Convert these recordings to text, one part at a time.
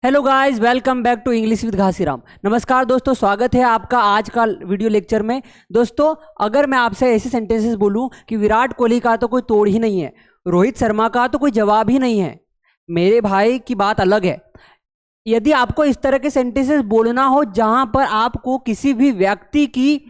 Hello guys, welcome back to English with Ghasiram. नमस्कार दोस्तों, स्वागत है आपका आज का वीडियो लेक्चर में। दोस्तों, अगर मैं आपसे ऐसे सेंटेंसेस बोलूं कि विराट कोहली का तो कोई तोड़ ही नहीं है, रोहित शर्मा का तो कोई जवाब ही नहीं है, मेरे भाई की बात अलग है। यदि आपको इस तरह के सेंटेंसेस बोलना हो जहां पर आपको किसी भी व्यक्ति की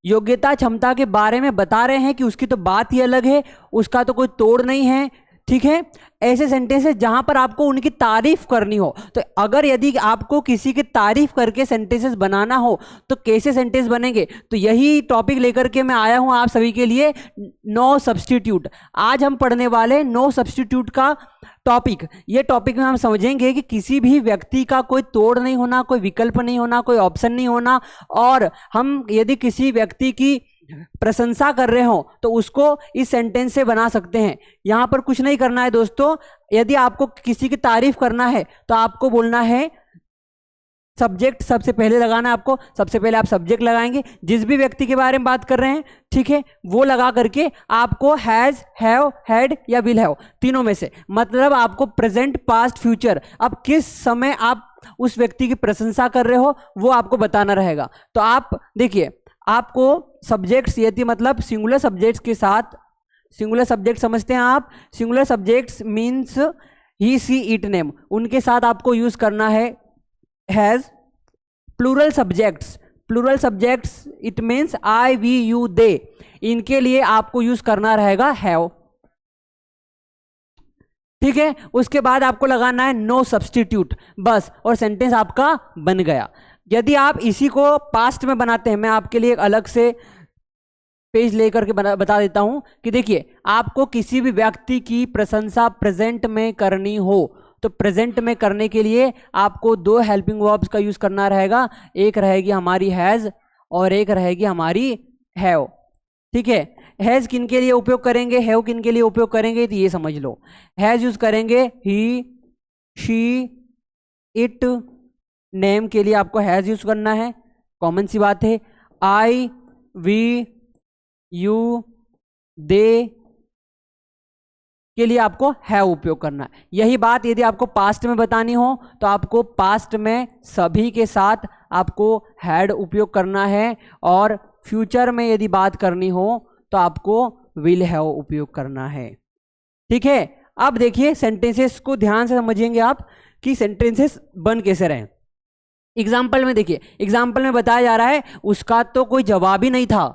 योग्यता क्षमता के बारे में बता रहे हैं कि उसकी तो बात ही अलग है, उसका तो कोई तोड़ नहीं है, ठीक है, ऐसे सेंटेंसेस जहां पर आपको उनकी तारीफ करनी हो, तो अगर यदि आपको किसी की तारीफ करके सेंटेंसेस बनाना हो तो कैसे सेंटेंस बनेंगे, तो यही टॉपिक लेकर के मैं आया हूं आप सभी के लिए, नो सब्स्टिट्यूट। आज हम पढ़ने वाले नो सब्स्टिट्यूट का टॉपिक। ये टॉपिक में हम समझेंगे कि किसी भी व्यक्ति का कोई तोड़ नहीं होना, कोई विकल्प नहीं होना, कोई ऑप्शन नहीं होना, और हम यदि किसी व्यक्ति की प्रशंसा कर रहे हो तो उसको इस सेंटेंस से बना सकते हैं। यहां पर कुछ नहीं करना है दोस्तों। यदि आपको किसी की तारीफ करना है तो आपको बोलना है सब्जेक्ट सबसे पहले लगाना है आपको। सबसे पहले आप सब्जेक्ट लगाएंगे, जिस भी व्यक्ति के बारे में बात कर रहे हैं, ठीक है, वो लगा करके आपको हैज, हैव, हैड या विल हैव, तीनों में से, मतलब आपको प्रेजेंट, पास्ट, फ्यूचर, अब किस समय आप उस व्यक्ति की प्रशंसा कर रहे हो वो आपको बताना रहेगा। तो आप देखिए, आपको सब्जेक्ट्स, यदि मतलब सिंगुलर सब्जेक्ट्स के साथ, सिंगुलर सब्जेक्ट समझते हैं आप, singular subjects means he, she, it, name, उनके साथ आपको यूज करना है has. Plural subjects it means I, we, you, they, इनके लिए आपको यूज करना रहेगा हैव, ठीक है। उसके बाद आपको लगाना है नो सब्स्टिट्यूट, बस, और सेंटेंस आपका बन गया। यदि आप इसी को पास्ट में बनाते हैं, मैं आपके लिए एक अलग से पेज लेकर के बता देता हूं कि देखिए, आपको किसी भी व्यक्ति की प्रशंसा प्रेजेंट में करनी हो तो प्रेजेंट में करने के लिए आपको दो हेल्पिंग वर्ब्स का यूज करना रहेगा। एक रहेगी हमारी हैज और एक रहेगी हमारी हैव, ठीक है। हैज किन के लिए उपयोग करेंगे, हैव किन के लिए उपयोग करेंगे, तो ये समझ लो। हैज यूज करेंगे ही, शी, इट, नेम के लिए आपको हैज यूज करना है, कॉमन सी बात है। आई, वी, यू, दे के लिए आपको हैव उपयोग करना है। यही बात यदि आपको पास्ट में बतानी हो तो आपको पास्ट में सभी के साथ आपको हैड उपयोग करना है, और फ्यूचर में यदि बात करनी हो तो आपको विल हैव उपयोग करना है, ठीक है। अब देखिए, सेंटेंसेस को ध्यान से समझिएंगे आप कि सेंटेंसेस बन कैसे रहे। एग्जाम्पल में देखिए, एग्जाम्पल में बताया जा रहा है उसका तो कोई जवाब ही नहीं था,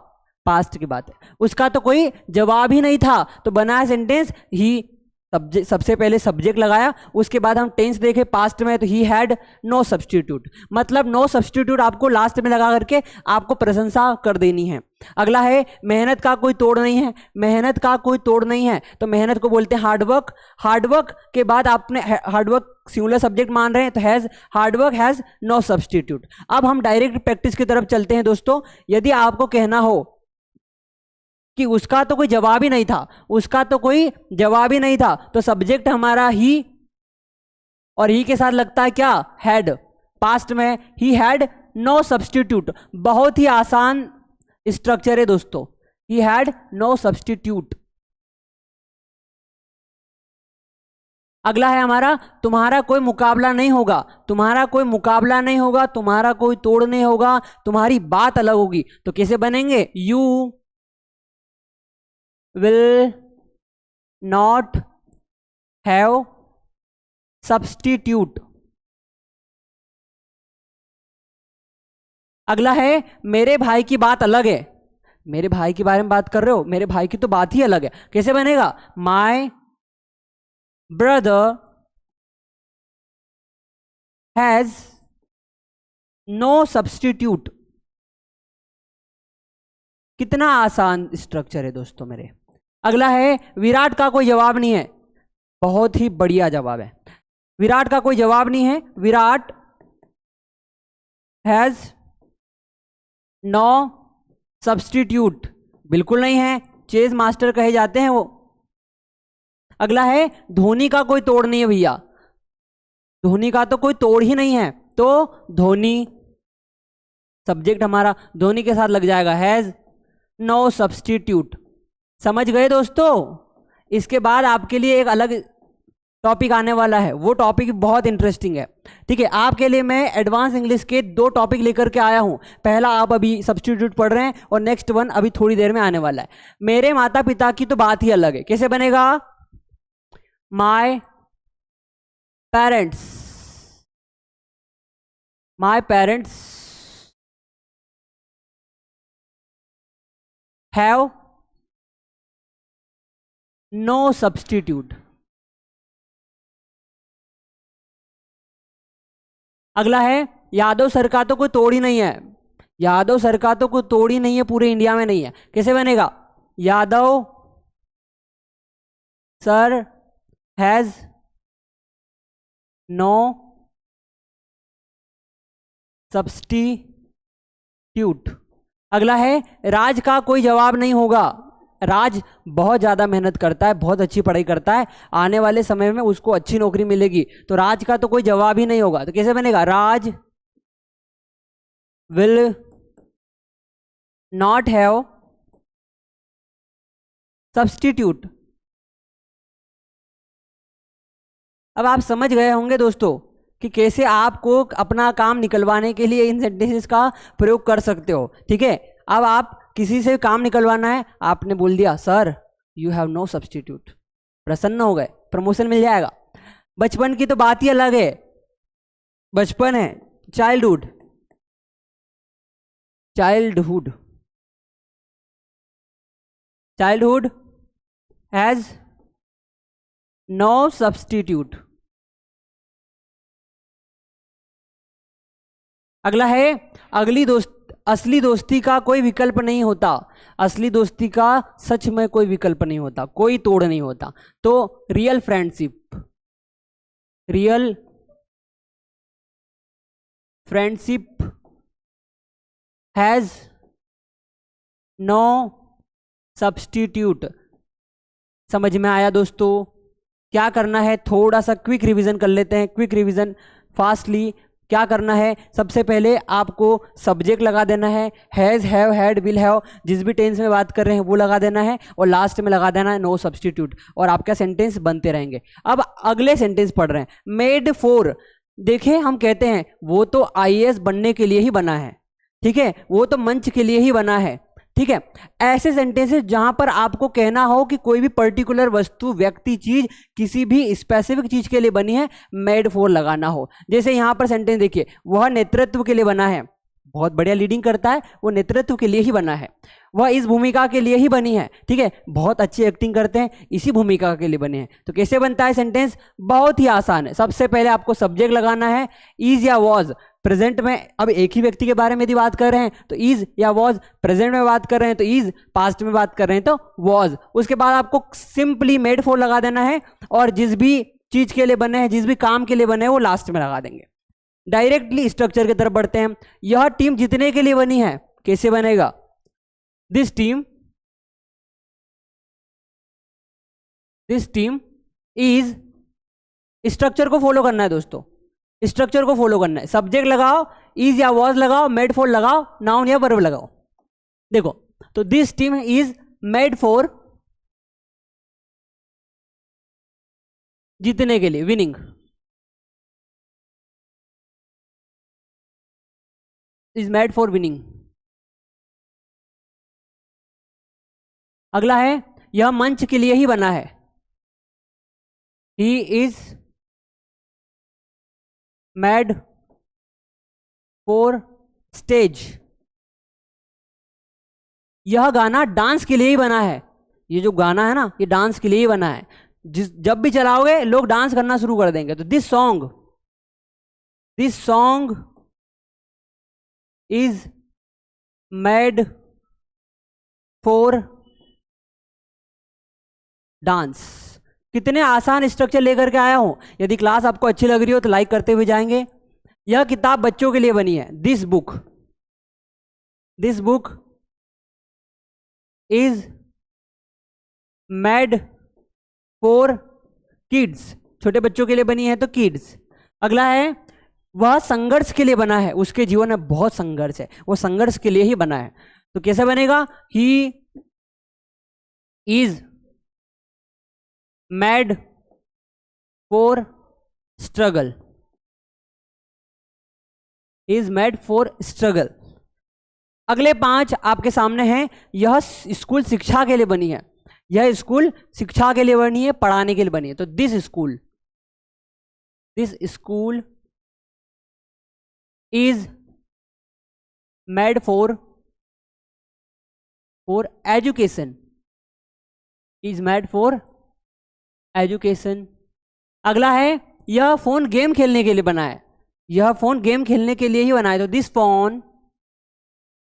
पास्ट की बात है, उसका तो कोई जवाब ही नहीं था, तो बना है सेंटेंस ही। सबसे पहले सब्जेक्ट लगाया, उसके बाद हम टेंस देखे पास्ट में, तो ही हैड नो सब्स्टिट्यूट, मतलब नो सब्स्टिट्यूट आपको लास्ट में लगा करके आपको प्रशंसा कर देनी है। अगला है मेहनत का कोई तोड़ नहीं है, मेहनत का कोई तोड़ नहीं है, तो मेहनत को बोलते हैं हार्डवर्क। हार्डवर्क के बाद आपने हार्डवर्क सिंगुलर सब्जेक्ट मान रहे हैं, तो has, hard work has no substitute. अब हम डायरेक्ट प्रैक्टिस की तरफ चलते हैं दोस्तों। यदि आपको कहना हो कि उसका तो कोई जवाब ही नहीं था, उसका तो कोई जवाब ही नहीं था, तो सब्जेक्ट हमारा ही, और ही के साथ लगता है क्या, हैड। पास्ट में ही हैड नो सब्स्टिट्यूट, बहुत ही आसान स्ट्रक्चर है दोस्तों, ही हैड नो सब्स्टिट्यूट। अगला है हमारा तुम्हारा कोई मुकाबला नहीं होगा, तुम्हारा कोई मुकाबला नहीं होगा, तुम्हारा कोई तोड़ नहीं होगा, तुम्हारी बात अलग होगी, तो कैसे बनेंगे, you will not have substitute। अगला है मेरे भाई की बात अलग है, मेरे भाई के बारे में बात कर रहे हो, मेरे भाई की तो बात ही अलग है, कैसे बनेगा, my brother has no substitute। कितना आसान स्ट्रक्चर है दोस्तों मेरे। अगला है विराट का कोई जवाब नहीं है, बहुत ही बढ़िया जवाब है, विराट का कोई जवाब नहीं है, विराट हैज नो सब्स्टिट्यूट, बिल्कुल नहीं है, चेस मास्टर कहे जाते हैं वो। अगला है धोनी का कोई तोड़ नहीं है भैया, धोनी का तो कोई तोड़ ही नहीं है, तो धोनी, सब्जेक्ट हमारा धोनी के साथ लग जाएगा हैज नो सब्स्टिट्यूट। समझ गए दोस्तों। इसके बाद आपके लिए एक अलग टॉपिक आने वाला है, वो टॉपिक बहुत इंटरेस्टिंग है। ठीक है, आपके लिए मैं एडवांस इंग्लिश के 2 टॉपिक लेकर के आया हूं। पहला आप अभी सब्स्टिट्यूट पढ़ रहे हैं और नेक्स्ट वन अभी थोड़ी देर में आने वाला है। मेरे माता पिता की तो बात ही अलग है। कैसे बनेगा? My parents, my parents have no substitute. अगला है यादव सर का तो कोई तोड़ ही नहीं है। यादव सर का तो कोई तोड़ ही नहीं है, पूरे इंडिया में नहीं है। कैसे बनेगा? Yadav sir has no substitute. अगला है राज का कोई जवाब नहीं होगा। राज बहुत ज्यादा मेहनत करता है, बहुत अच्छी पढ़ाई करता है, आने वाले समय में उसको अच्छी नौकरी मिलेगी, तो राज का तो कोई जवाब ही नहीं होगा। तो कैसे बनेगा? राज विल नॉट हैव सब्स्टिट्यूट। अब आप समझ गए होंगे दोस्तों कि कैसे आपको अपना काम निकलवाने के लिए इन सेंटेंसेस का प्रयोग कर सकते हो। ठीक है, अब आप किसी से काम निकलवाना है, आपने बोल दिया sir you have no substitute, प्रसन्न हो गए, प्रमोशन मिल जाएगा। बचपन की तो बात ही अलग है। बचपन है, childhood, childhood, childhood has no substitute. अगला है असली दोस्ती का कोई विकल्प नहीं होता। असली दोस्ती का सच में कोई विकल्प नहीं होता, कोई तोड़ नहीं होता। तो real friendship, real friendship has no substitute. समझ में आया दोस्तों? क्या करना है, थोड़ा सा क्विक रिवीजन कर लेते हैं, क्विक रिवीजन फास्टली। क्या करना है? सबसे पहले आपको सब्जेक्ट लगा देना है, has, have, had, will have, जिस भी टेंस में बात कर रहे हैं वो लगा देना है, और लास्ट में लगा देना है नो सब्स्टिट्यूट, और आपका सेंटेंस बनते रहेंगे। अब अगले सेंटेंस पढ़ रहे हैं, मेड फॉर। देखिए हम कहते हैं वो तो आईएएस बनने के लिए ही बना है, ठीक है, वो तो मंच के लिए ही बना है। ठीक है, ऐसे सेंटेंसेस जहां पर आपको कहना हो कि कोई भी पर्टिकुलर वस्तु, व्यक्ति, चीज, किसी भी स्पेसिफिक चीज के लिए बनी है, मेड फॉर लगाना हो। जैसे यहां पर सेंटेंस देखिए, वह नेतृत्व के लिए बना है, बहुत बढ़िया लीडिंग करता है, वो नेतृत्व के लिए ही बना है। वह इस भूमिका के लिए ही बनी है, ठीक है, बहुत अच्छी एक्टिंग करते हैं, इसी भूमिका के लिए बने हैं। तो कैसे बनता है सेंटेंस? बहुत ही आसान है। सबसे पहले आपको सब्जेक्ट लगाना है, इज या वॉज। प्रेजेंट में अब एक ही व्यक्ति के बारे में यदि बात कर रहे हैं तो इज या वॉज, प्रेजेंट में बात कर रहे हैं तो इज, पास्ट में बात कर रहे हैं तो वॉज। उसके बाद आपको सिंपली मेड फॉर लगा देना है, और जिस भी चीज के लिए बने हैं, जिस भी काम के लिए बने हैं, वो लास्ट में लगा देंगे। डायरेक्टली स्ट्रक्चर की तरफ बढ़ते हैं। यह टीम जीतने के लिए बनी है, कैसे बनेगा? दिस टीम इज, स्ट्रक्चर को फॉलो करना है दोस्तों, स्ट्रक्चर को फॉलो करना है। सब्जेक्ट लगाओ, इज या वॉज लगाओ, मेड फॉर लगाओ, नाउन या वर्ब लगाओ। देखो तो this team is made for जीतने के लिए, winning, is made for winning. अगला है यह मंच के लिए ही बना है, he is made for stage. यह गाना डांस के लिए ही बना है, ये जो गाना है ना, ये डांस के लिए ही बना है। जब भी चलाओगे लोग डांस करना शुरू कर देंगे। तो this song is made for dance. कितने आसान स्ट्रक्चर लेकर के आया हूं। यदि क्लास आपको अच्छी लग रही हो तो लाइक करते हुए जाएंगे। यह किताब बच्चों के लिए बनी है, this book is made for kids. छोटे बच्चों के लिए बनी है तो किड्स। अगला है वह संघर्ष के लिए बना है, उसके जीवन में बहुत संघर्ष है, वो संघर्ष के लिए ही बना है। तो कैसे बनेगा? He is made for struggle, is made for struggle. अगले 5 आपके सामने हैं। यह स्कूल शिक्षा के लिए बनी है, यह स्कूल शिक्षा के लिए बनी है, पढ़ाने के लिए बनी है। तो this school is made for education, is made for education. अगला है यह फोन गेम खेलने के लिए बना है, यह फोन गेम खेलने के लिए ही बना है। तो दिस फोन,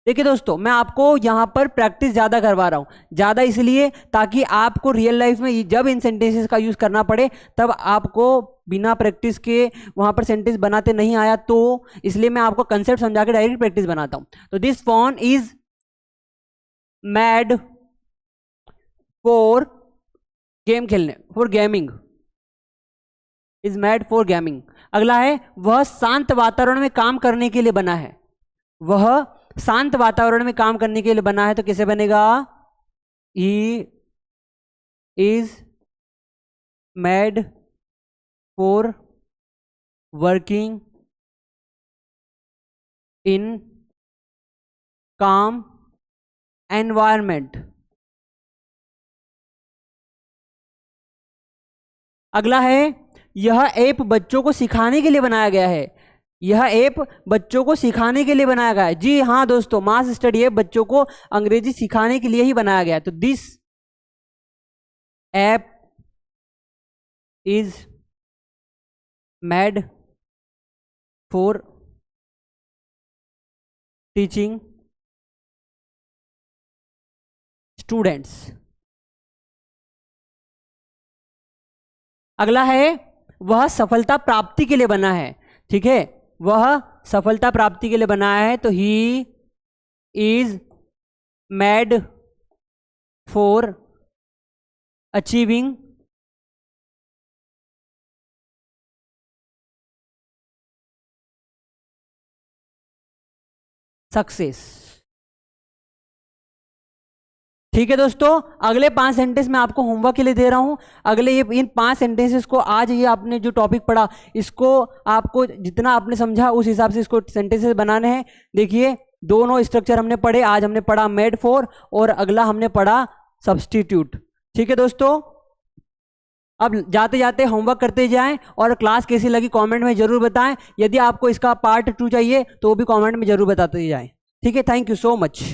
देखिए दोस्तों मैं आपको यहां पर प्रैक्टिस ज्यादा करवा रहा हूं, ज्यादा इसलिए ताकि आपको रियल लाइफ में जब इन सेंटेंसेस का यूज करना पड़े तब आपको बिना प्रैक्टिस के वहां पर सेंटेंस बनाते नहीं आया, तो इसलिए मैं आपको कंसेप्ट समझा के डायरेक्ट प्रैक्टिस बनाता हूं। तो this phone is made for game खेलने, for gaming, is made for gaming. अगला है वह शांत वातावरण में काम करने के लिए बना है, वह शांत वातावरण में काम करने के लिए बना है। तो कैसे बनेगा? He is made for working in काम एनवायरमेंट। अगला है यह ऐप बच्चों को सिखाने के लिए बनाया गया है, यह ऐप बच्चों को सिखाने के लिए बनाया गया है। जी हाँ दोस्तों, मास स्टडी ऐप बच्चों को अंग्रेजी सिखाने के लिए ही बनाया गया है। तो this app is made for teaching students. अगला है वह सफलता प्राप्ति के लिए बना है, ठीक है, वह सफलता प्राप्ति के लिए बनाया है। तो he is made for achieving success. ठीक है दोस्तों, अगले 5 सेंटेंस मैं आपको होमवर्क के लिए दे रहा हूं। अगले ये इन 5 सेंटेंसेस को आज ये आपने जो टॉपिक पढ़ा इसको आपको जितना आपने समझा उस हिसाब से इसको सेंटेंसेस बनाने हैं। देखिए दोनों स्ट्रक्चर हमने पढ़े, आज हमने पढ़ा मेड फॉर और अगला हमने पढ़ा सब्स्टिट्यूट। ठीक है दोस्तों, अब जाते जाते होमवर्क करते जाएं और क्लास कैसी लगी कमेंट में जरूर बताएं। यदि आपको इसका पार्ट 2 चाहिए तो वो भी कमेंट में जरूर बताते जाएं। ठीक है, थैंक यू सो मच।